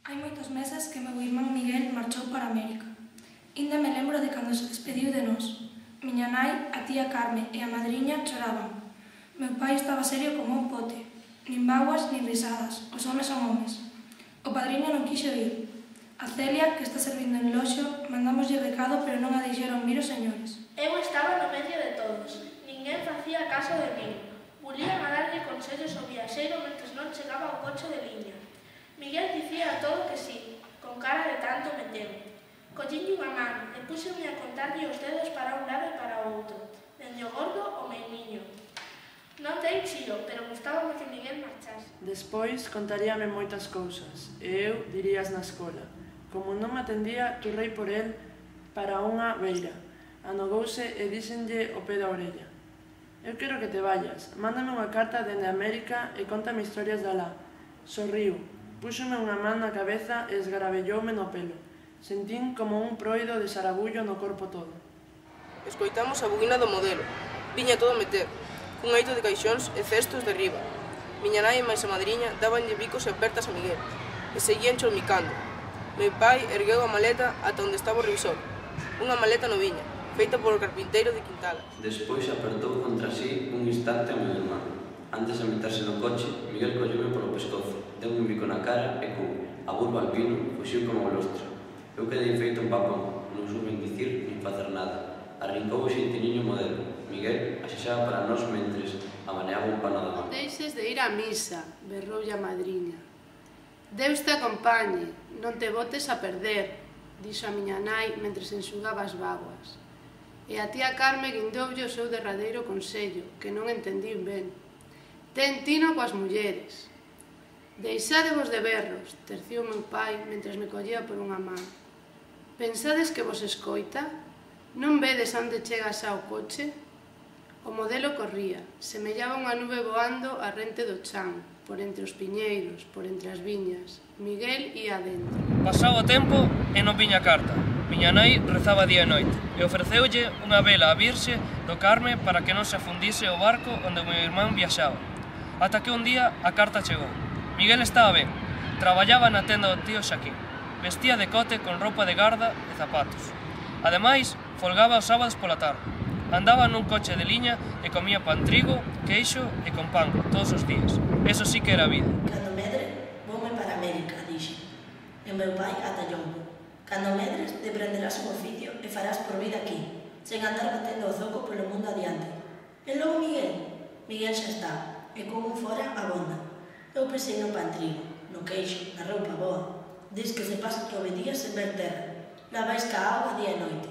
Hai moitos meses que meu irmán Miguel marchou para América. Inda me lembro de cando se despediu de nós. Miña nai, a tía Carme e a madriña choraban. Meu pai estaba serio como un pote. Nin báguas nin risadas, os homes son homes. O padriño non quixo ir. A Celia, que está servindo en loxo, mandámoslle recado, pero non a deixaron vir os señores. Eu estaba no medio de todos. Ninguén facía caso de min. Bulían a darlle consellos ao viaxeiro mentres non chegaba o coche de liña. Miguel dicía a todo que sí, con cara de tanto meteu. Collín unha man e púxeme a contarlle os dedos para un lado e para o outro, dende o gordo ao meiniño. Non dei xiro, pero gustábame que Miguel marchase. Despois contaríame moitas cousas, e eu dirías na escola. Como non me atendía, turrei por el para unha beira. Anogouse e díxenlle o pé da orella. Eu quero que te vayas, mándame unha carta dende América e contame historias de alá. Sorriu, púxome unha man na cabeza e esgarabelloume no pelo. Sentín como un proido de sarabullo no corpo todo. Escoitamos a buguina do modelo. Viña todo a meter, cun eito de caixóns e cestos de riba. Miña nai e máis a madriña dabanlle bicos e apertas a Miguel, e seguían cholmicando. Meu pai ergueu a maleta ata onde estaba o revisor. Unha maleta noviña, feita polo carpinteiro de Quintala. Despois apertou contra sí un instante ao meu irmán. Antes de meterse no coche, Miguel colleume polo pescozo, deu un bico na cara e a burba albino fuxiu como o lostra. Eu quedei feito un papón, non souben dicir nin facer nada. Arrincou o xeitiniño modelo. Miguel axexaba para nós mentres amaneaba un pano da man. Deixes de ir á misa, berroulle a madriña. Deus te acompañe, non te botes a perder, dixo a miña nai mentres enxugaba as bágoas. E a tía Carme guindoulle o seu derradeiro consello, que non entendín ben. Ten tino coas mulleres. Deixádevos de berros, terciou meu pai mentres me collía por unha man. Pensades que vos escoita? Non vedes onde chega xa o coche? O modelo corría, semellaba unha nube voando a rente do chan, por entre os piñeiros, por entre as viñas. Miguel ia adentro. Pasaba o tempo e non viña a carta. Miña nai rezaba día e noite e ofreceulle unha vela á Virxe do Carme para que non se afundise o barco onde o meu irmán viaxaba. Ata que un día a carta chegou. Miguel estaba ben, traballaba na tenda do tío Xaquín. Vestía de cote con roupa de garda e zapatos. Ademais, folgaba os sábados pola tarde. Andaba nun coche de liña e comía pan trigo, queixo e con pan todos os días. Eso sí que era vida. Cando medre, voume para América, dixe. E meu pai atallou. Cando medres, deprenderás un oficio e farás por vida aquí, sen andar batendo o zoco polo mundo adiante. E logo Miguel? Miguel xa está, e con un fora abonda. Eu pesei no pan trigo, no queixo, na roupa boa. Dis que se pasa 9 días sen ver terra. Lavais ca auga día e noite.